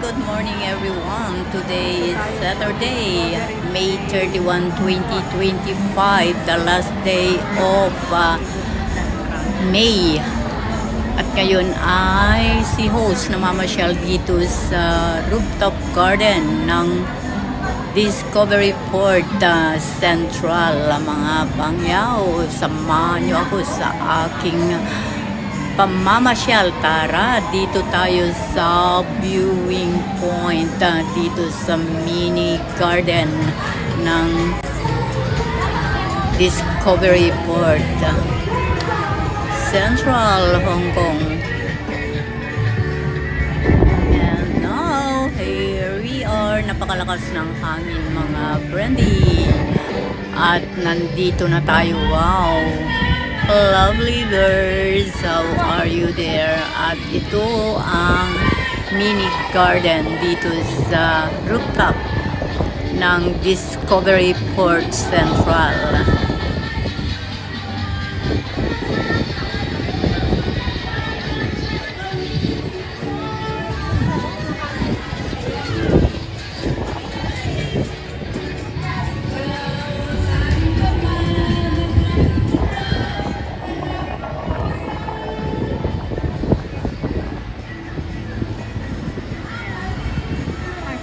good morning everyone. Today is Saturday, May 31, 2025, the last day of May. At ngayon ay si host na mamasyal dito sa rooftop garden ng Discovery Port Central. Mga bangyaw, samahan niyo ako sa aking pamamasyal. Tara, dito tayo sa viewing point, dito sa mini garden ng Discovery Port Central, Hong Kong. And now, here we are. Napakalakas ng hangin, mga friendly. At nandito na tayo. Wow! Lovely birds, how are you there? At ito ang mini garden dito sa rooftop ng Discovery Port Central.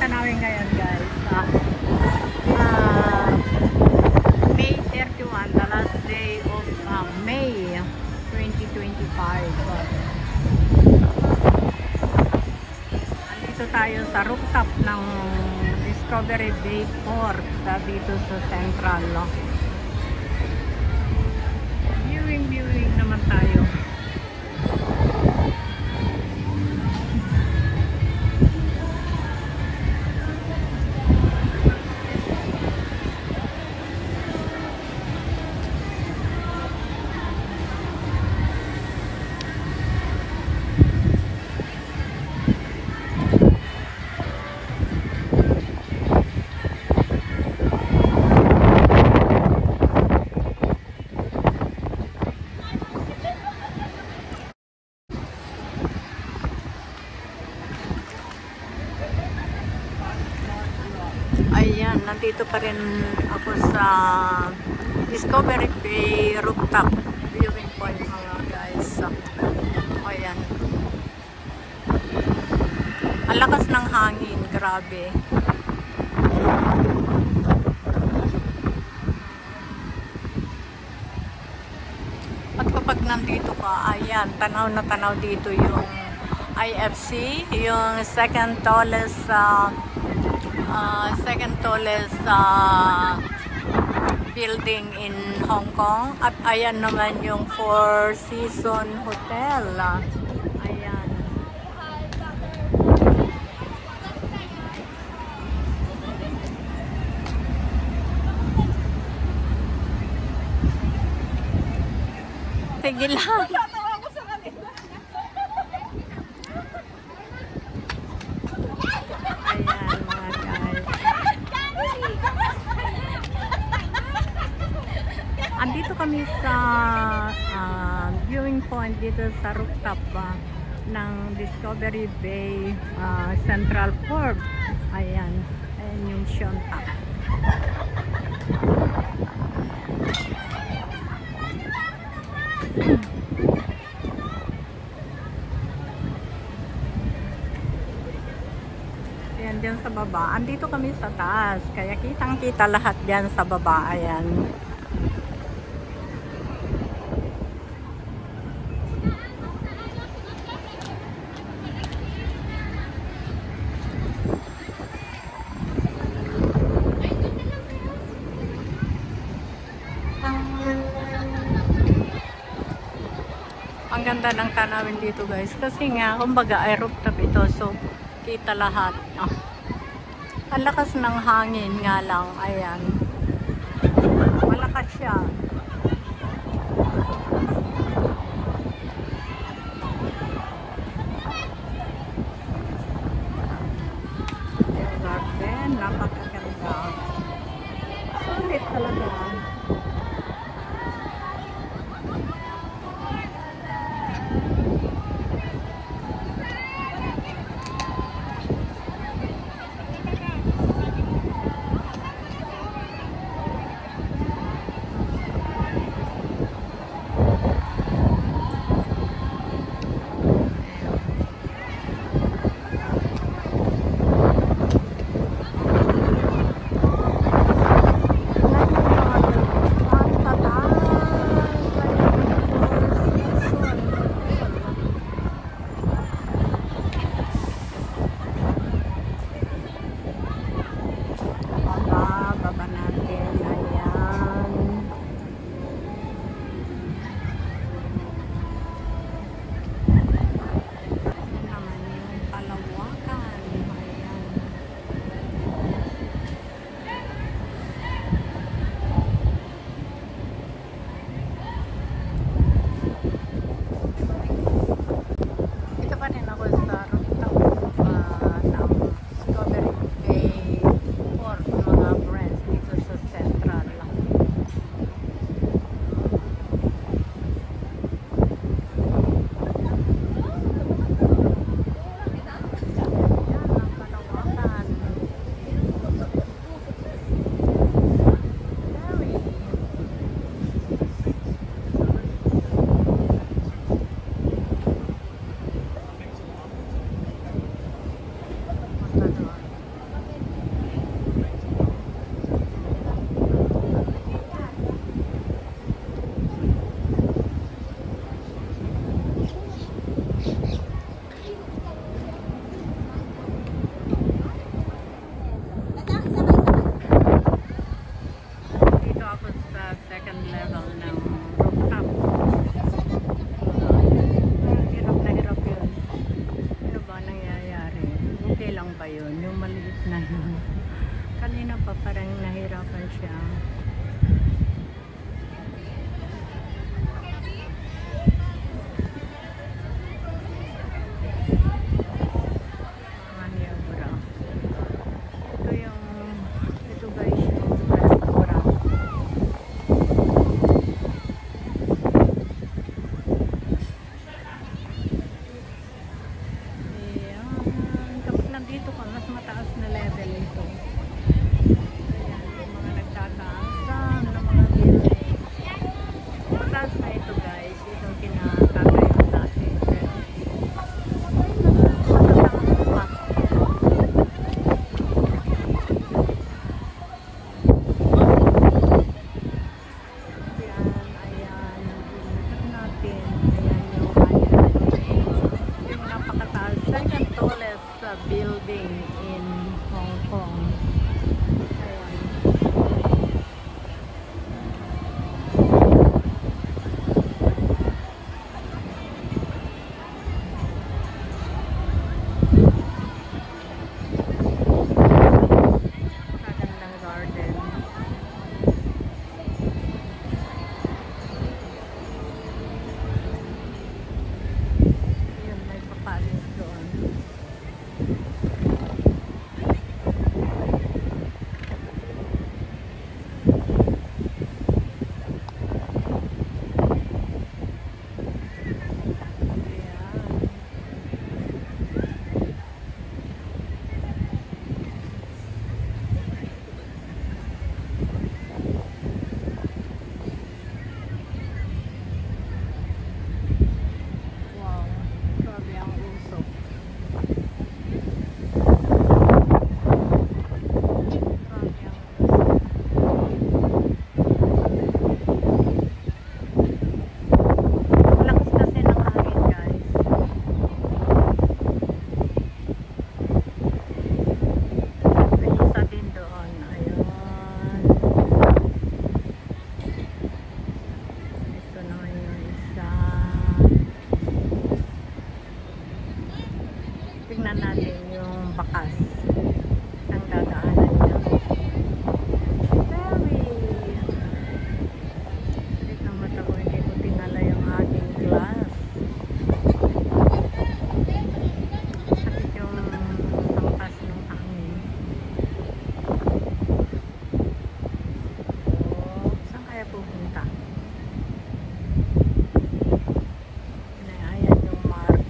Tanawin ngayon guys, May 31, the last day of May 2025. Andito tayo sa rooftop ng Discovery Bay Port dito sa Central. Viewing naman tayo. Ayan, nandito pa rin ako sa Discovery Bay rooftop viewing point mga guys. Ayan. Ang lakas ng hangin, grabe. At kapag nandito ka, ayan, tanaw na tanaw dito yung IFC, yung second tallest building in Hong Kong. At ayan naman yung Four Seasons Hotel. Ayan. Sige lang. Andito kami sa viewing point dito sa rooftop ng Discovery Bay Central Port. Ayan, ayan yung Shonta. Ayan, dyan sa baba. Andito kami sa taas, kaya kitang-kita lahat dyan sa baba. Ayan. Ang ganda ng tanawin dito guys, kasi nga kumbaga ay rooftop ito, so kita lahat. Ang lakas ng hangin nga lang, ayan, malakas siya. Yung garden, napakaganda, sulit talaga. Tingnan natin yung bakas ng dadaanan niya. Wait na mata ko, hindi ko tingala yung aking glass. Sakit yung tangkas ng hangin. Oh, saan kaya pupunta? Ayan yung mark.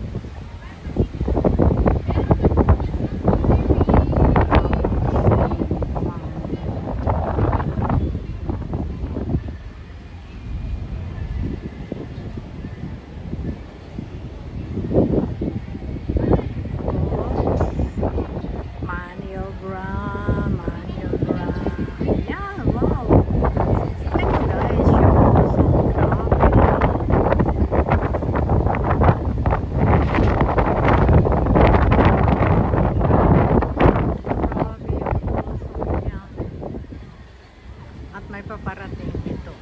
At may paparating dito.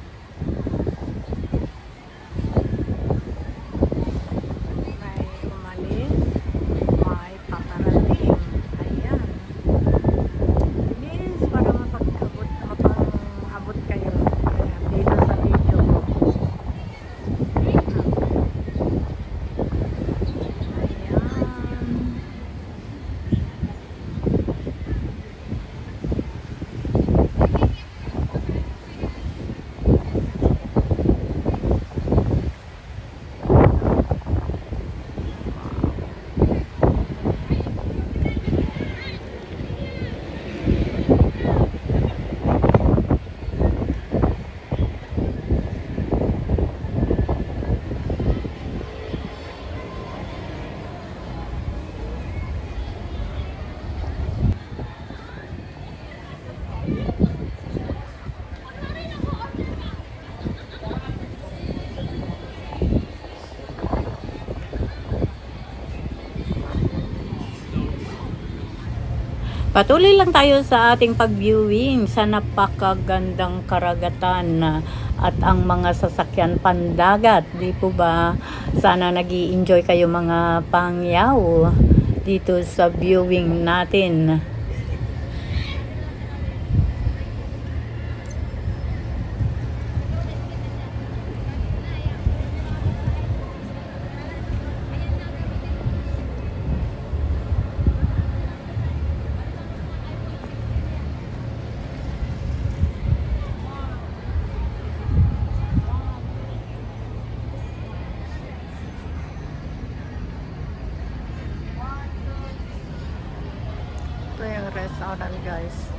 May umalis, may paparating. Ayan. Bilis para mapang-abot kayo. Ayan, dito sa video ko. Ayan. Patuloy lang tayo sa ating pag-viewing sa napakagandang karagatan at ang mga sasakyan pandagat. Di po ba? Sana nag-i-enjoy kayo mga pangyaw dito sa viewing natin. Ito yung restaurant, guys.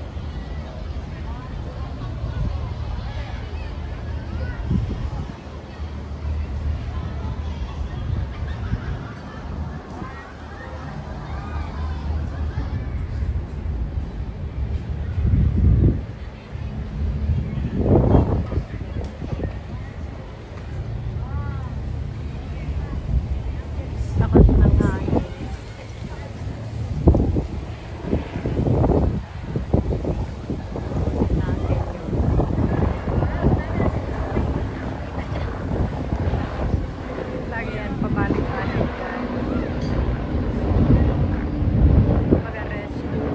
Lakas ng hangin. Lagi yan, pabalik-balik yan. Mag-rescue.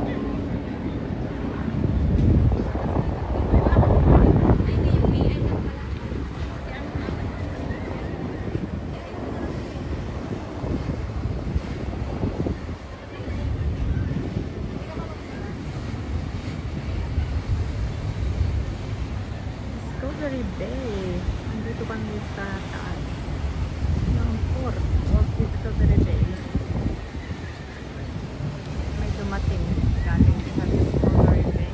Discovery Bay. Andito kami sa taas ng port of Discovery Bay. May dumating galing sa Discovery Bay.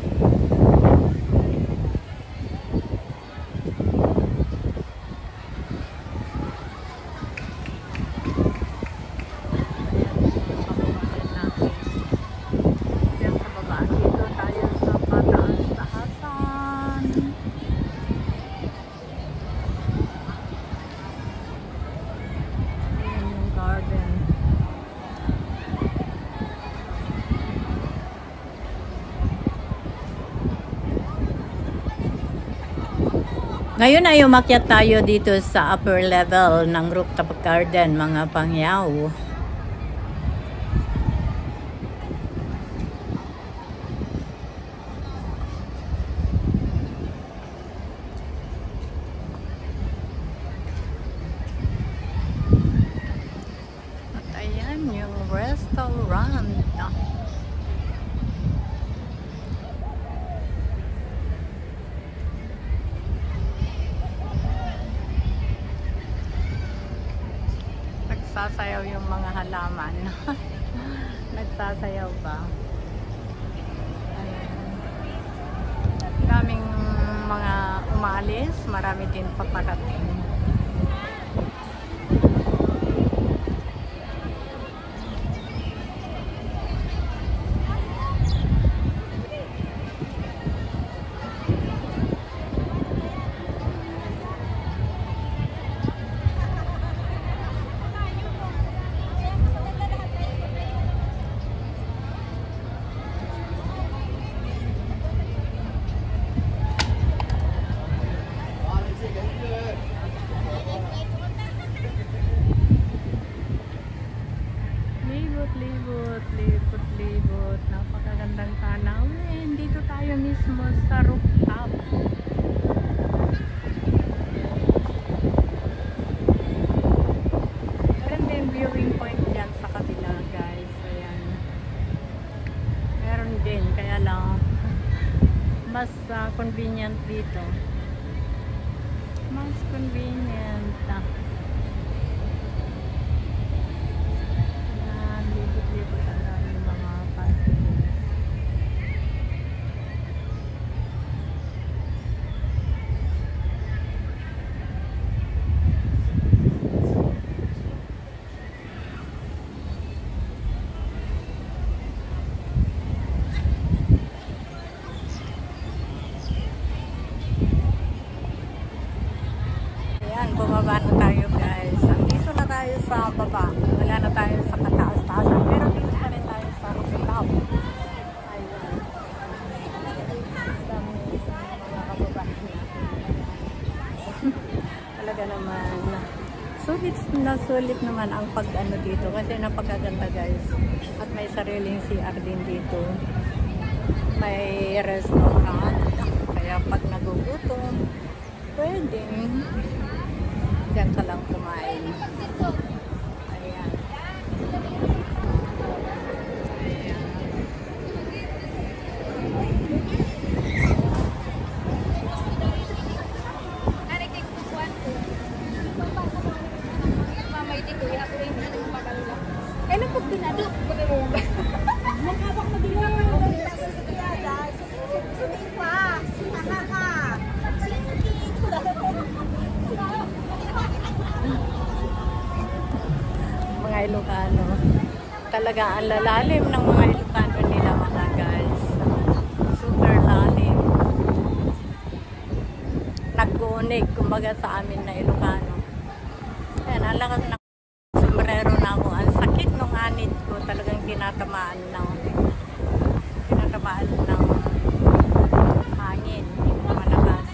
Ayan sa baba. Dito tayo sa pataas-tahasan. Ayan yung garden. Ngayon ay umakyat tayo dito sa upper level ng rooftop garden, mga pangyaw. yung restaurant. Nagsasayaw yung mga halaman. Nagsasayaw ba? Ayan. Daming mga umalis, marami din paparating. Libot. Napakagandang tanawin. Dito tayo mismo sa rooftop. Meron din viewing point dyan sa kabila, guys. Ayan. Meron din. Kaya lang mas convenient dito. Mas convenient. Libot ang daming mga passengers. Ayan, bumaba na tayo, guys. Andito na tayo sa baba. Wala na tayo sa kataas-taasan. Pero dito pa rin tayo sa rooftop. Ayan. Dami mga kababae natin. Talaga naman. Sulit naman ang pag-ano dito. Kasi napakaganda, guys. At may sariling CR din dito. May restaurant. Kaya pag nagugutom, pwedeng diyan ka lang kumain. Ayan. Ayan. Kailan po pinado? Magkabak na din lang. Suming pa. Nakaka. Mga Ilocano. Talaga ang lalalim ng mga Ilocano nila, mga guys. Super lalim. Nag-uunig, kumbaga sa amin na Ilocano. Ayan, ang lakas ng sombrero na ako. Ang sakit ng anit ko. Talagang tinatamaan ng hangin. Malakas.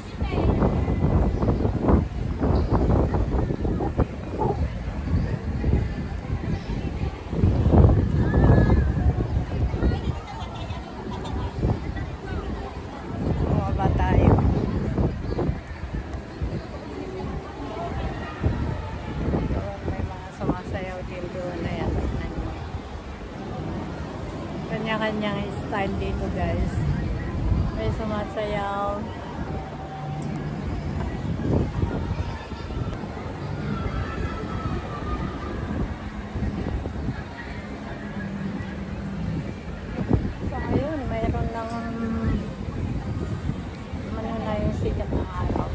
Bumaba tayo. Doon may mga sumasayaw din doon. Ayan, tignan nyo. Kanya-kanyang style dito, guys. May sumasayaw. So, ayun, mayroon ng ano na yung sikat ng araw.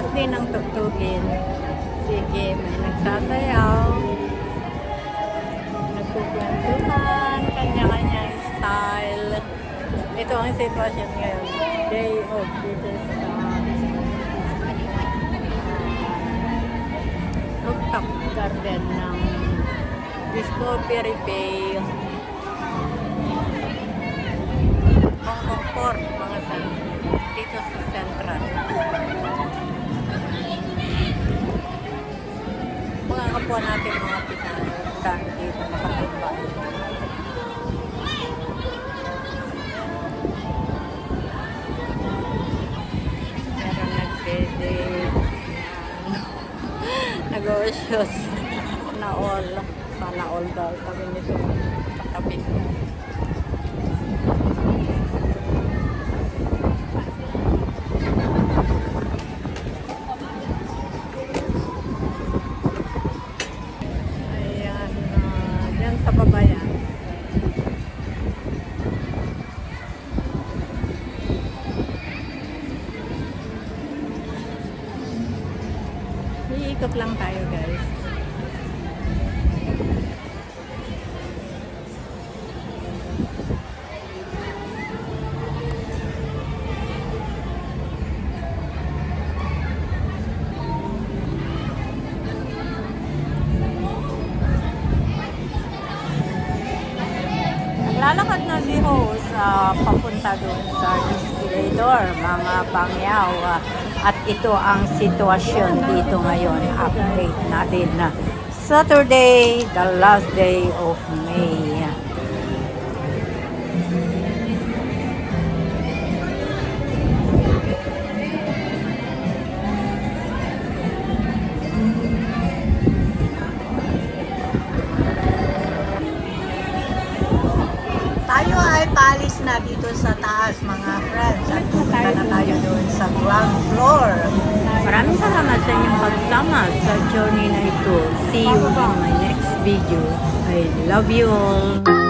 Lakas din ang tugtugin. Sige, may nagsasayaw. Nagkukwentuhan, kanya-kanyang style. Ito ang sitwasyon ngayon. Day of dito sa rooftop garden ng Discovery Bay. Hong Kong Port, mga dito sa Central. Mga kapwa natin mga pinagdaan dito makatambay. Meron nagdede nag-osyos na all. Sana all daw kami nito katabi ko. Sa babayan. Iikot lang tayo, guys. Lalakad na si host papunta doon sa escalator, mga bangyaw. At ito ang sitwasyon dito ngayon. Update natin na Saturday, the last day of May. Tayo ay paalis na dito sa taas, mga friends. At pupunta na tayo doon sa ground floor. Maraming salamat sa inyong pagsama sa journey na ito. See you in my next video. I love you all.